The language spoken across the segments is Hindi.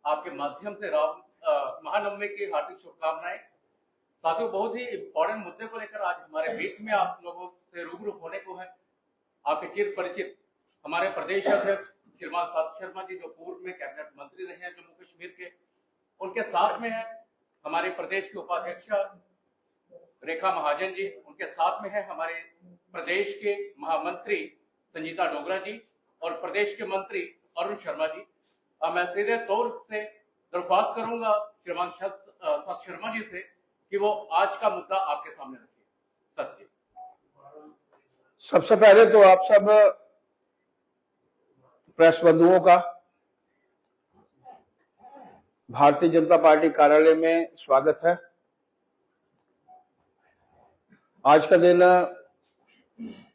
आपके माध्यम से राम महानवमी की हार्दिक शुभकामनाएं। साथियों, बहुत ही इम्पोर्टेंट मुद्दे को लेकर आज हमारे बीच में आप लोगों से रूबरू होने को है आपके चिर परिचित हमारे प्रदेश अध्यक्ष श्रीमान सात शर्मा जी, जो पूर्व में कैबिनेट मंत्री रहे हैं जम्मू कश्मीर के। उनके साथ में है हमारे प्रदेश के उपाध्यक्ष रेखा महाजन जी, उनके साथ में है हमारे प्रदेश के महामंत्री संजीता डोगरा जी और प्रदेश के मंत्री अरुण शर्मा जी। मैं सीधे तौर से दरख्वास्त करूंगा श्रीमान सात शर्मा जी से कि वो आज का मुद्दा आपके सामने रखिए। सत्य। सबसे पहले तो आप सब प्रेस बंधुओं का भारतीय जनता पार्टी कार्यालय में स्वागत है। आज का दिन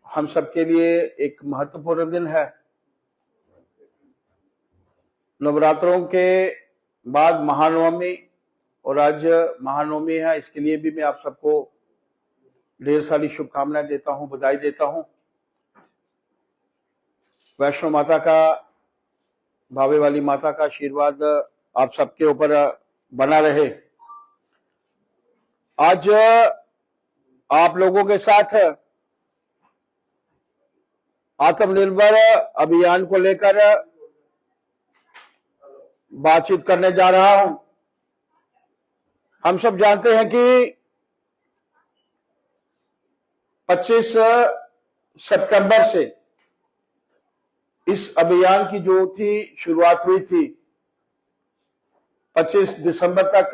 हम सबके लिए एक महत्वपूर्ण दिन है। नवरात्रों के बाद महानवमी और आज महानवमी है, इसके लिए भी मैं आप सबको ढेर सारी शुभकामनाएं देता हूं, बधाई देता हूं। वैष्णो माता का, भावे वाली माता का आशीर्वाद आप सबके ऊपर बना रहे। आज आप लोगों के साथ आत्मनिर्भर अभियान को लेकर बातचीत करने जा रहा हूं। हम सब जानते हैं कि 25 सितंबर से इस अभियान की जो थी शुरुआत हुई थी। 25 दिसंबर तक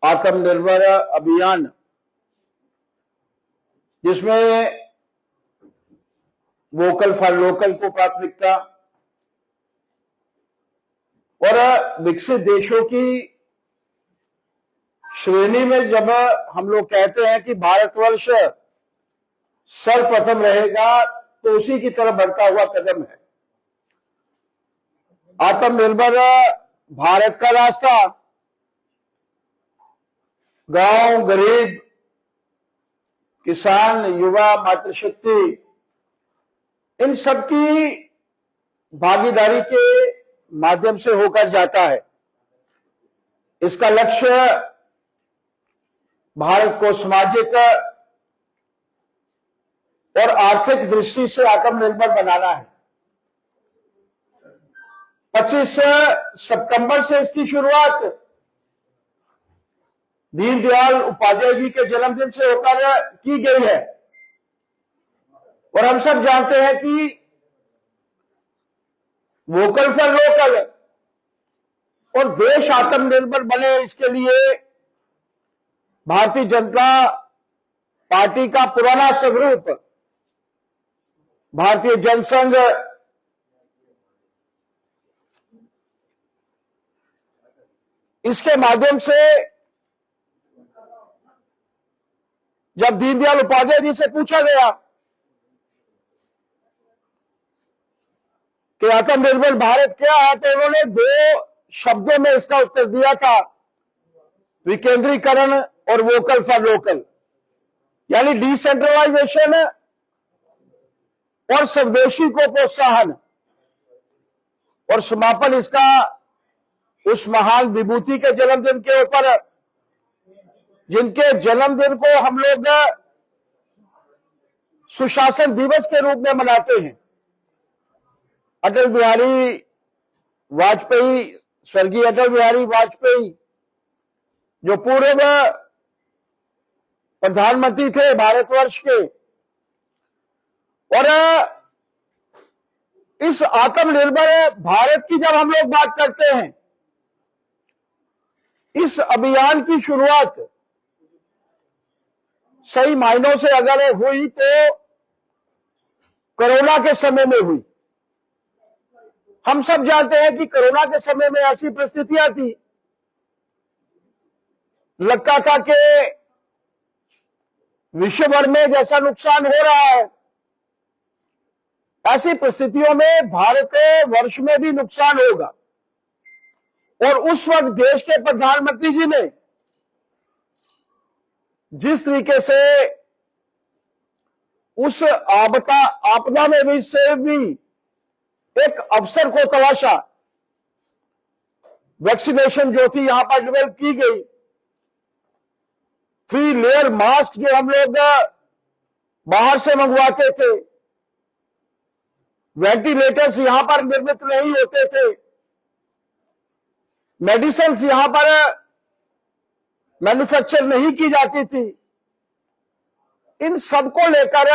आत्मनिर्भर अभियान, जिसमें वोकल फॉर लोकल को प्राथमिकता और विकसित देशों की श्रेणी में जब हम लोग कहते हैं कि भारतवर्ष सर्वप्रथम रहेगा, तो उसी की तरफ बढ़ता हुआ कदम है। आत्मनिर्भर भारत का रास्ता गांव, गरीब, किसान, युवा, मातृशक्ति, इन सबकी भागीदारी के माध्यम से होकर जाता है। इसका लक्ष्य भारत को सामाजिक और आर्थिक दृष्टि से आत्मनिर्भर बनाना है। 25 सितंबर से इसकी शुरुआत दीनदयाल उपाध्याय जी के जन्मदिन से होकर की गई है। और हम सब जानते हैं कि वोकल फॉर लोकल और देश आत्मनिर्भर बने, इसके लिए भारतीय जनता पार्टी का पुराना स्वरूप भारतीय जनसंघ इसके माध्यम से जब दीनदयाल उपाध्याय जी से पूछा गया कि आत्मनिर्भर भारत क्या है, तो उन्होंने 2 शब्दों में इसका उत्तर दिया था, विकेंद्रीकरण और वोकल फॉर लोकल, यानी डिसेंट्रलाइजेशन और स्वदेशी को प्रोत्साहन। और समापन इसका उस महान विभूति के जन्मदिन के ऊपर, जिनके जन्मदिन को हम लोग सुशासन दिवस के रूप में मनाते हैं। अटल बिहारी वाजपेयी, स्वर्गीय अटल बिहारी वाजपेयी, जो पूर्व प्रधानमंत्री थे भारतवर्ष के। और इस आत्मनिर्भर भारत की जब हम लोग बात करते हैं, इस अभियान की शुरुआत सही मायनों से अगर हुई तो कोरोना के समय में हुई। हम सब जानते हैं कि कोरोना के समय में ऐसी परिस्थितियां थी, लगता था कि विश्व भर में जैसा नुकसान हो रहा है, ऐसी परिस्थितियों में भारत वर्ष में भी नुकसान होगा। और उस वक्त देश के प्रधानमंत्री जी ने जिस तरीके से उस आपदा में भी से भी एक अवसर को तलाशा वैक्सीनेशन जो थी यहां पर डेवलप की गई। 3 लेयर मास्क जो हम लोग बाहर से मंगवाते थे, वेंटिलेटर्स यहां पर निर्मित नहीं होते थे, मेडिसिन यहां पर मैन्युफैक्चर नहीं की जाती थी। इन सबको लेकर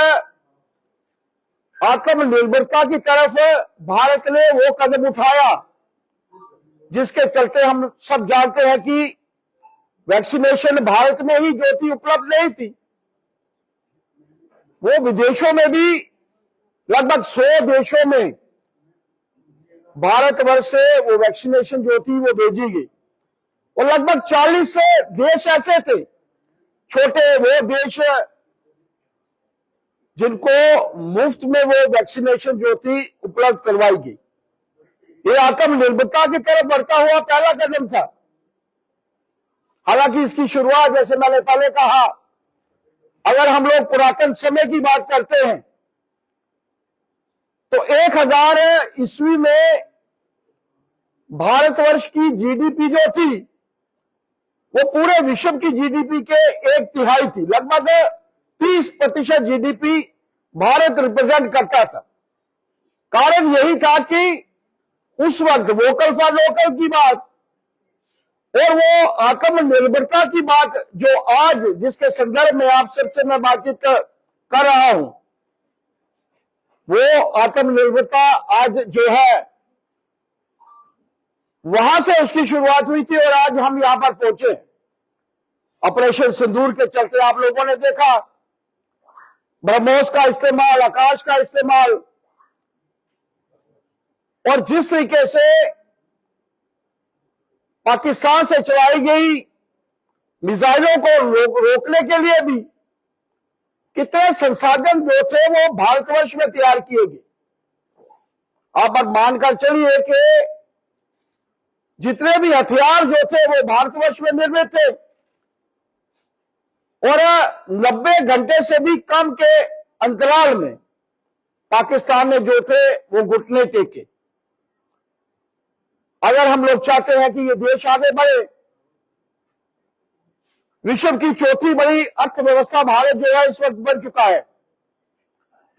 आत्मनिर्भरता की तरफ भारत ने वो कदम उठाया जिसके चलते हम सब जानते हैं कि वैक्सीनेशन भारत में ही जो थी उपलब्ध नहीं थी, वो विदेशों में भी लगभग 100 देशों में भारतवर्ष से वो वैक्सीनेशन जो थी वो भेजी गई। और लगभग 40 देश ऐसे थे, छोटे वो देश जिनको मुफ्त में वो वैक्सीनेशन जो थी उपलब्ध करवाई गई। ये आत्मनिर्भरता की तरफ बढ़ता हुआ पहला कदम था। हालांकि इसकी शुरुआत, जैसे मैंने पहले कहा, अगर हम लोग पुरातन समय की बात करते हैं तो 1000 ईस्वी में भारतवर्ष की जीडीपी जो थी वो पूरे विश्व की जीडीपी के 1/3 थी। लगभग 30% जीडीपी भारत रिप्रेजेंट करता था। कारण यही था कि उस वक्त वोकल फॉर लोकल की बात और वो आत्मनिर्भरता की बात जो आज जिसके संदर्भ में आप सबसे मैं बातचीत कर रहा हूं, वो आत्मनिर्भरता आज जो है वहां से उसकी शुरुआत हुई थी और आज हम यहां पर पहुंचे। ऑपरेशन सिंदूर के चलते आप लोगों ने देखा ब्रह्मोस का इस्तेमाल, आकाश का इस्तेमाल, और जिस तरीके से पाकिस्तान से चलाई गई मिसाइलों को रोकने के लिए भी कितने संसाधन जो थे वो भारतवर्ष में तैयार किए गए। आप अब मानकर चलिए कि जितने भी हथियार जो थे वो भारतवर्ष में निर्मित थे और 90 घंटे से भी कम के अंतराल में पाकिस्तान ने जो थे वो घुटने टेके। अगर हम लोग चाहते हैं कि ये देश आगे बढ़े, विश्व की चौथी बड़ी अर्थव्यवस्था भारत जो है इस वक्त बन चुका है।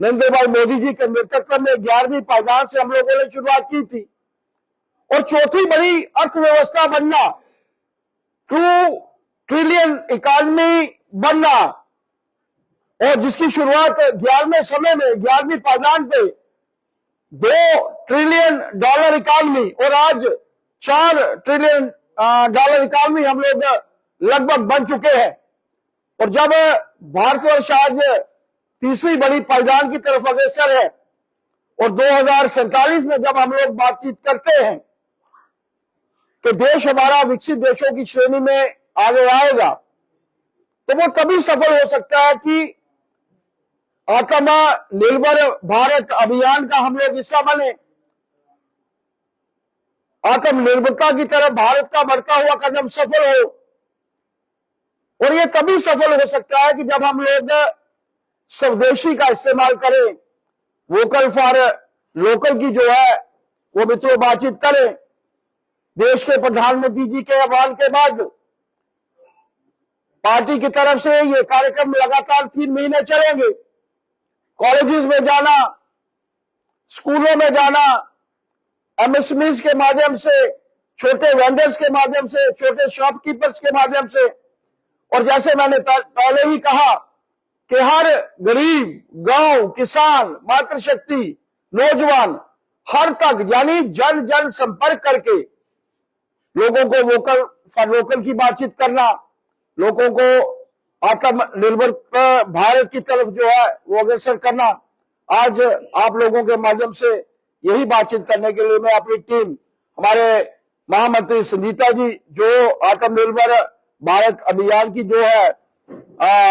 नरेंद्र भाई मोदी जी के नेतृत्व में 11वीं पायदान से हम लोगों ने शुरुआत की थी और चौथी बड़ी अर्थव्यवस्था बनना, 2 ट्रिलियन इकॉनमी बनना, और जिसकी शुरुआत 11वें समय में 11वीं पायदान पे $2 ट्रिलियन इकॉनमी और आज $4 ट्रिलियन इकॉनमी हम लोग लगभग बन चुके हैं। और जब भारतवर्ष आज तीसरी बड़ी पायदान की तरफ अग्रसर है और 2047 में जब हम लोग बातचीत करते हैं कि देश हमारा विकसित देशों की श्रेणी में आगे आएगा, तो वो तभी सफल हो सकता है कि आत्मनिर्भर भारत अभियान का हम लोग हिस्सा बने। आत्मनिर्भरता की तरफ भारत का बढ़ता हुआ कदम सफल हो, और ये तभी सफल हो सकता है कि जब हम लोग स्वदेशी का इस्तेमाल करें, वोकल फॉर लोकल की जो है वो मित्रों बातचीत करें। देश के प्रधानमंत्री जी के आह्वान के बाद पार्टी की तरफ से ये कार्यक्रम लगातार 3 महीने चलेंगे। कॉलेजेस में जाना, स्कूलों में जाना, एमएसएमईज के माध्यम से, छोटे वेंडर्स के माध्यम से, छोटे शॉपकीपर्स के माध्यम से, और जैसे मैंने पहले ही कहा कि हर गरीब, गांव, किसान, मातृशक्ति, नौजवान, हर तक यानी जन जन संपर्क करके लोगों को वोकल फॉर लोकल की बातचीत करना, लोगों को आत्मनिर्भर भारत की तरफ जो है वो अग्रसर करना। आज आप लोगों के माध्यम से यही बातचीत करने के लिए मैं अपनी टीम, हमारे महामंत्री संजीता जी जो आत्मनिर्भर भारत अभियान की जो है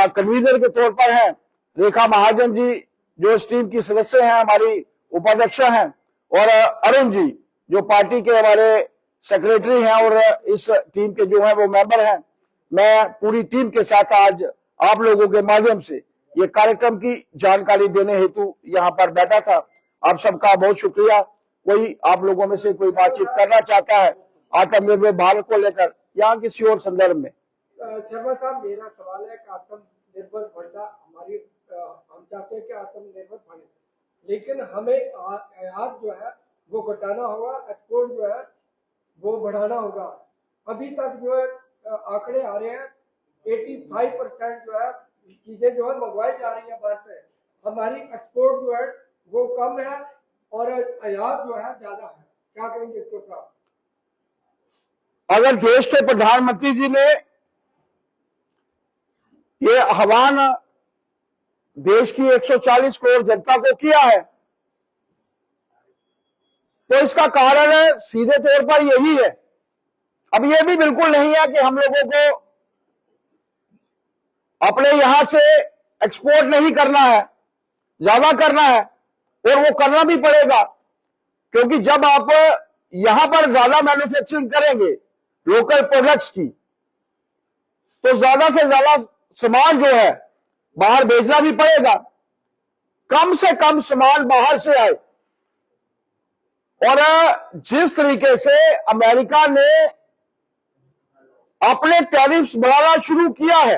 कन्वीनर के तौर पर है, रेखा महाजन जी जो इस टीम की सदस्य हैं, हमारी उपाध्यक्ष हैं, और अरुण जी जो पार्टी के हमारे सेक्रेटरी हैं और इस टीम के जो है वो मेंबर हैं। मैं पूरी टीम के साथ आज आप लोगों के माध्यम से ये कार्यक्रम की जानकारी देने हेतु यहाँ पर बैठा था। आप सबका बहुत शुक्रिया। कोई आप लोगों में से कोई बातचीत करना चाहता है आत्मनिर्भर भारत को लेकर या किसी और संदर्भ में? शर्मा साहब, मेरा सवाल है कि आत्मनिर्भर बनना हमारी हम चाहते हैं कि आत्मनिर्भर बने, लेकिन हमें आयात जो है वो घटाना होगा, एक्सपोर्ट जो है वो बढ़ाना होगा। अभी तक जो है आंकड़े आ रहे हैं 85% जो है चीजें जो है मंगवाई जा रही है बाहर से, हमारी एक्सपोर्ट जो है वो कम है और आयात जो है ज्यादा है। क्या कहेंगे इसके ऊपर? अगर देश के प्रधानमंत्री जी ने ये आह्वान देश की 140 करोड़ जनता को किया है, तो इसका कारण सीधे तौर पर यही है। अब यह भी बिल्कुल नहीं है कि हम लोगों को अपने यहां से एक्सपोर्ट नहीं करना है, ज्यादा करना है, और वो करना भी पड़ेगा, क्योंकि जब आप यहां पर ज्यादा मैन्युफैक्चरिंग करेंगे लोकल प्रोडक्ट्स की, तो ज्यादा से ज्यादा सामान जो है बाहर भेजना भी पड़ेगा। कम से कम सामान बाहर से आए। और जिस तरीके से अमेरिका ने अपने टैरिफ्स बढ़ाना शुरू किया है,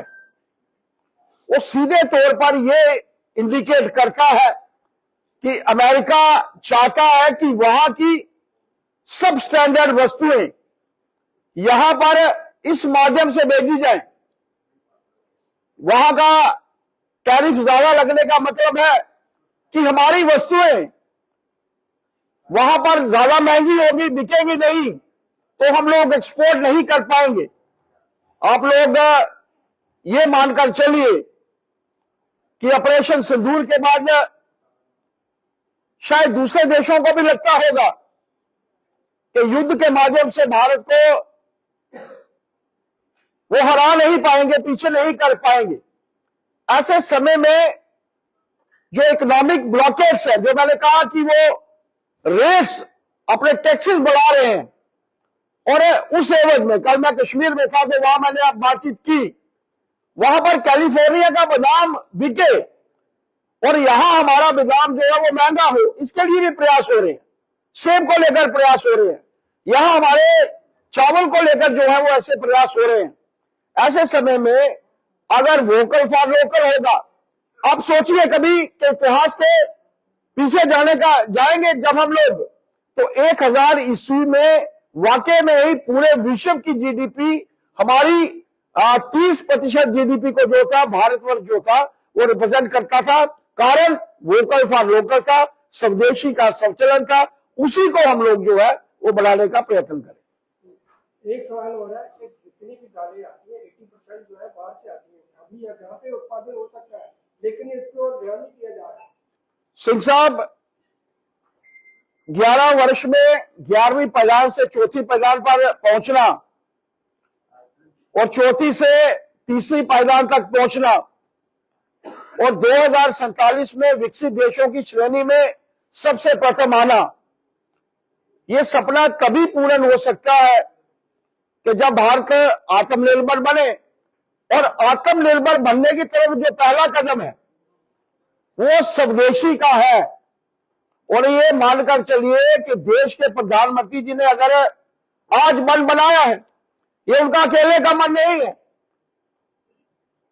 वो सीधे तौर पर यह इंडिकेट करता है कि अमेरिका चाहता है कि वहां की सब स्टैंडर्ड वस्तुएं यहां पर इस माध्यम से भेजी जाए। वहां का टैरिफ ज्यादा लगने का मतलब है कि हमारी वस्तुएं वहां पर ज्यादा महंगी होगी, बिकेगी नहीं, तो हम लोग एक्सपोर्ट नहीं कर पाएंगे। आप लोग ये मानकर चलिए कि ऑपरेशन सिंदूर के बाद शायद दूसरे देशों को भी लगता होगा कि युद्ध के माध्यम से भारत को वो हरा नहीं पाएंगे, पीछे नहीं कर पाएंगे। ऐसे समय में जो इकोनॉमिक ब्लॉकेज है, जो मैंने कहा कि वो रेट्स अपने टैक्सेस बढ़ा रहे हैं, और उस एवज में कल मैं कश्मीर में था तो वहां मैंने आप बातचीत की, वहां पर कैलिफोर्निया का बादाम बिके और यहां हमारा बादाम जो है वो महंगा हो, इसके लिए भी प्रयास हो रहे हैं। सेब को लेकर प्रयास हो रहे हैं, यहां हमारे चावल को लेकर जो है वो ऐसे प्रयास हो रहे हैं। ऐसे समय में अगर वोकल फॉर लोकल होगा, अब सोचिए कभी के इतिहास के पीछे जाएंगे जब हम लोग, तो 1000 ईस्वी में वाकई में ही पूरे विश्व की जीडीपी हमारी 30% जीडीपी को जो था भारतवर्ष जो था वो रिप्रेजेंट करता था। कारण वोकल फॉर लोकल था, स्वदेशी का संचलन था, उसी को हम लोग जो है वो बढ़ाने का प्रयत्न करें। एक सवाल हो रहा है कि जितनी भी दालें आती है 80% जो है बाहर से आती है, अभी यहाँ पे उत्पादन हो सकता है, लेकिन इसको ध्यान नहीं दिया जा रहा है। सिंह साहब, 11 वर्ष में 11वीं पायदान से चौथी पायदान पर पहुंचना और चौथी से तीसरी पायदान तक पहुंचना और 2047 में विकसित देशों की श्रेणी में सबसे प्रथम आना, यह सपना तभी पूर्ण हो सकता है कि जब भारत आत्मनिर्भर बने। और आत्मनिर्भर बनने की तरफ जो पहला कदम है वो स्वदेशी का है। और ये मानकर चलिए कि देश के प्रधानमंत्री जी ने अगर आज मन बनाया है, ये उनका अकेले का मन नहीं है।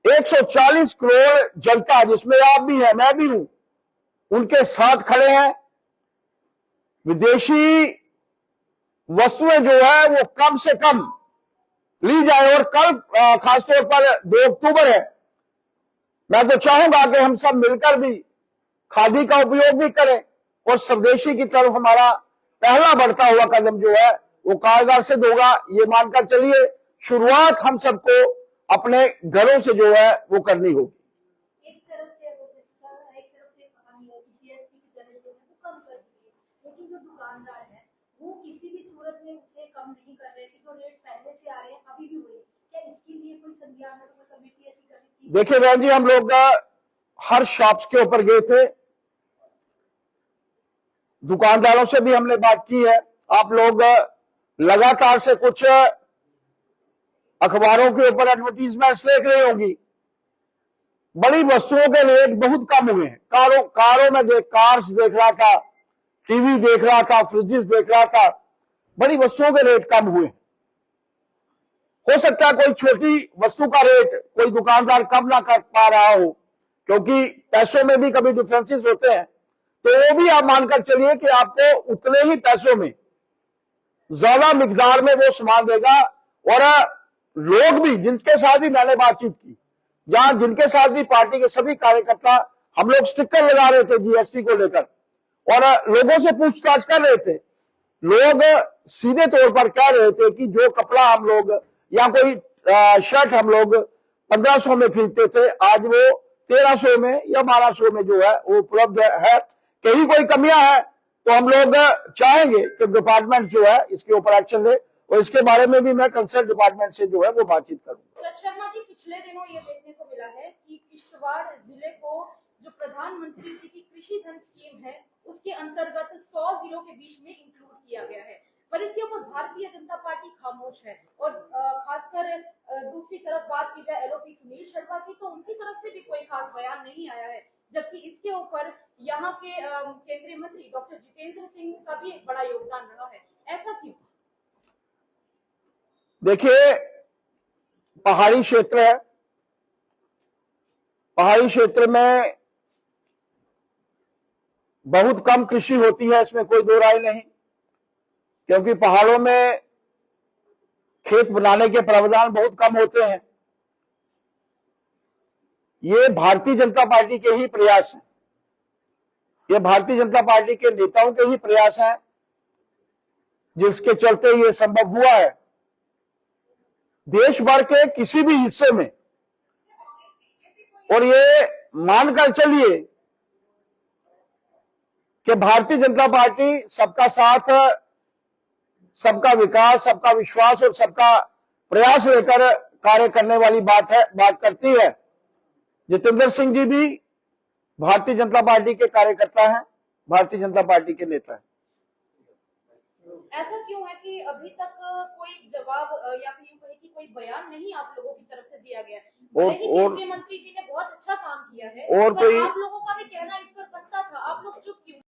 140 करोड़ जनता, जिसमें आप भी हैं, मैं भी हूं, उनके साथ खड़े हैं। विदेशी वस्तुएं जो है वो कम से कम ली जाए। और कल खासतौर पर 2 अक्टूबर है, मैं तो चाहूंगा कि हम सब मिलकर भी खादी का उपयोग भी करें और स्वदेशी की तरफ हमारा पहला बढ़ता हुआ कदम जो है वो कारगर सिद्ध होगा। ये मानकर चलिए शुरुआत हम सबको अपने घरों से जो है वो करनी होगी। एक तरफ से कहानी है कि जीएसटी की दरें जो है वो कम कर दी है, लेकिन जो दुकानदार है वो किसी भी सूरत में उसे कम नहीं कर रहे कि जो रेट पहले से आ रहे हैं अभी भी वही। क्या इसके लिए कोई संज्ञान है, कोई कमेटी ऐसी कर रही थी? देखिए बहन जी, हम लोग हर शॉप्स के ऊपर गए थे, दुकानदारों से भी हमने बात की है। आप लोग लगातार से कुछ अखबारों के ऊपर एडवर्टीजमेंट्स देख रही होंगी। बड़ी वस्तुओं के रेट बहुत कम हुए हैं। कारों में कार्स देख रहा था, टीवी देख रहा था, फ्रिजेस देख रहा था, बड़ी वस्तुओं के रेट कम हुए। हो सकता है कोई छोटी वस्तु का रेट कोई दुकानदार कम ना कर पा रहा हो, क्योंकि पैसों में भी कभी डिफरेंसेस होते हैं, तो वो भी आप मानकर चलिए कि आपको उतने ही पैसों में ज्यादा मिकदार में वो सामान देगा। और लोग भी जिनके साथ भी मैंने बातचीत की, जहां जिनके साथ भी पार्टी के सभी कार्यकर्ता, हम लोग स्टिकर लगा रहे थे जीएसटी को लेकर और लोगों से पूछताछ कर रहे थे। लोग सीधे तौर पर कह रहे थे कि जो कपड़ा हम लोग या कोई शर्ट हम लोग 1500 में खरीदते थे, आज वो 1300 में या 1200 में जो है वो उपलब्ध है। कहीं कोई कमियां है तो हम लोग चाहेंगे कि डिपार्टमेंट जो है इसके ऊपर एक्शन ले, और इसके बारे में भी मैं कंसर्न डिपार्टमेंट से जो है वो बातचीत करूंगा। सर शर्मा जी, पिछले दिनों ये देखने को मिला है कि किश्तवाड़ जिले को जो प्रधानमंत्री जी की कृषि धन स्कीम है उसके अंतर्गत 100 जिलों के बीच में इंक्लूड किया गया है, पर इसके ऊपर भारतीय जनता पार्टी खामोश है। और खासकर दूसरी तरफ बात की जाए एलओपी सुनील शर्मा की, तो उनकी तरफ से भी कोई खास बयान नहीं आया है, जबकि इसके ऊपर यहाँ के केंद्रीय मंत्री डॉक्टर जितेंद्र सिंह का भी एक बड़ा योगदान रहा है। ऐसा क्यों? देखिए, पहाड़ी क्षेत्र है, पहाड़ी क्षेत्र में बहुत कम कृषि होती है, इसमें कोई दो राय नहीं, क्योंकि पहाड़ों में खेत बनाने के प्रावधान बहुत कम होते हैं। ये भारतीय जनता पार्टी के ही प्रयास हैं, ये भारतीय जनता पार्टी के नेताओं के ही प्रयास हैं जिसके चलते ये संभव हुआ है। देश भर के किसी भी हिस्से में, और ये मानकर चलिए कि भारतीय जनता पार्टी सबका साथ, सबका विकास, सबका विश्वास और सबका प्रयास लेकर कार्य करने वाली बात करती है। जितेंद्र सिंह जी भी भारतीय जनता पार्टी के कार्यकर्ता हैं, भारतीय जनता पार्टी के नेता हैं। ऐसा क्यों है कि अभी तक कोई जवाब या फिर यूं कहें कि कोई बयान नहीं आप लोगों की तरफ से दिया गया है? केंद्रीय मंत्री जी ने बहुत अच्छा काम किया है, और पर कोई आप